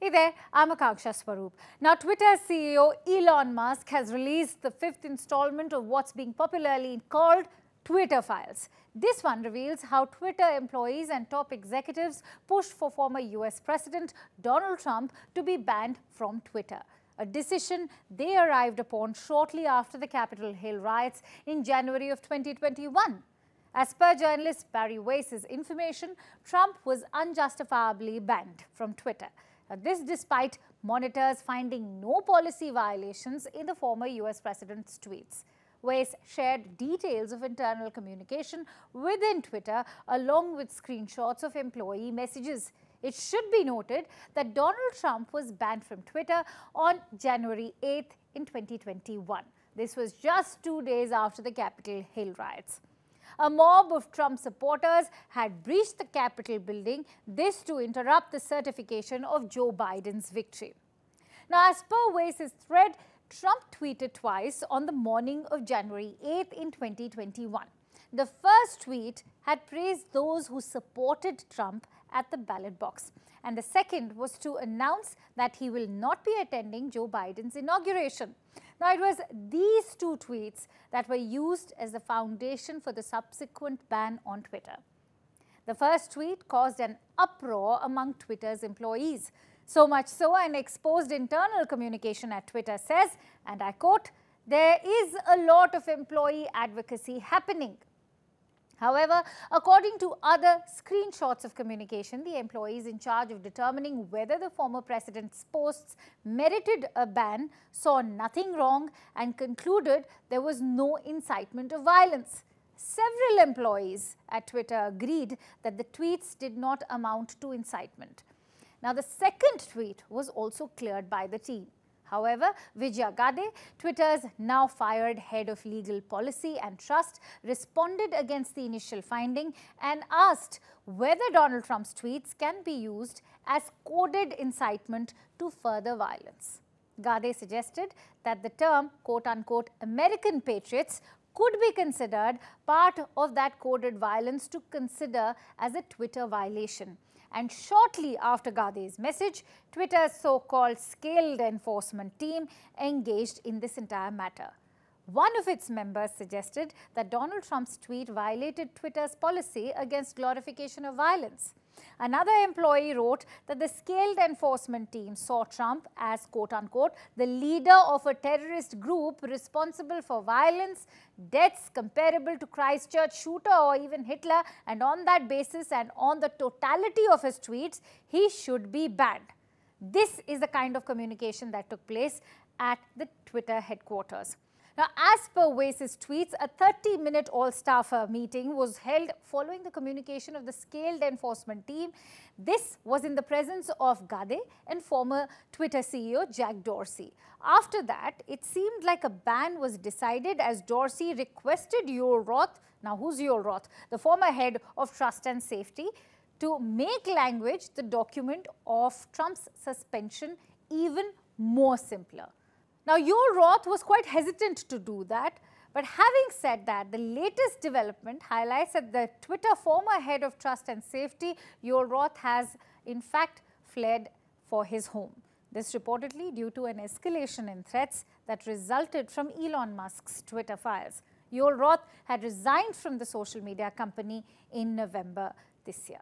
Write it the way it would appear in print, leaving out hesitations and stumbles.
Hey there, I'm Akanksha Swaroop. Now, Twitter CEO Elon Musk has released the fifth installment of what's being popularly called Twitter Files. This one reveals how Twitter employees and top executives pushed for former US President Donald Trump to be banned from Twitter, a decision they arrived upon shortly after the Capitol Hill riots in January of 2021. As per journalist Barry Weiss's information, Trump was unjustifiably banned from Twitter. This despite monitors finding no policy violations in the former US president's tweets. Weiss shared details of internal communication within Twitter along with screenshots of employee messages. It should be noted that Donald Trump was banned from Twitter on January 8th in 2021. This was just 2 days after the Capitol Hill riots. A mob of Trump supporters had breached the Capitol building, this to interrupt the certification of Joe Biden's victory. Now, as per Weiss's thread, Trump tweeted twice on the morning of January 8th in 2021. The first tweet had praised those who supported Trump at the ballot box, and the second was to announce that he will not be attending Joe Biden's inauguration. Now, it was these two tweets that were used as the foundation for the subsequent ban on Twitter. The first tweet caused an uproar among Twitter's employees. So much so, an exposed internal communication at Twitter says, and I quote, "There is a lot of employee advocacy happening." However, according to other screenshots of communication, the employees in charge of determining whether the former president's posts merited a ban saw nothing wrong and concluded there was no incitement of violence. Several employees at Twitter agreed that the tweets did not amount to incitement. Now, the second tweet was also cleared by the team. However, Vijaya Gadde, Twitter's now fired head of legal policy and trust, responded against the initial finding and asked whether Donald Trump's tweets can be used as coded incitement to further violence. Gadde suggested that the term quote-unquote American patriots could be considered part of that coded violence to consider as a Twitter violation. And shortly after Gadde's message, Twitter's so-called scaled enforcement team engaged in this entire matter. One of its members suggested that Donald Trump's tweet violated Twitter's policy against glorification of violence. Another employee wrote that the scaled enforcement team saw Trump as quote-unquote the leader of a terrorist group responsible for violence, deaths comparable to Christchurch shooter or even Hitler, and on that basis and on the totality of his tweets, he should be banned. This is the kind of communication that took place at the Twitter headquarters. Now, as per Weiss's tweets, a 30-minute all-staffer meeting was held following the communication of the scaled enforcement team. This was in the presence of Gadde and former Twitter CEO Jack Dorsey. After that, it seemed like a ban was decided as Dorsey requested Yoel Roth, now who's Yoel Roth, the former head of Trust and Safety, to make language the document of Trump's suspension even more simpler. Now, Yoel Roth was quite hesitant to do that, but having said that, the latest development highlights that the Twitter former head of Trust and Safety, Yoel Roth, has in fact fled for his home. This reportedly due to an escalation in threats that resulted from Elon Musk's Twitter files. Yoel Roth had resigned from the social media company in November this year.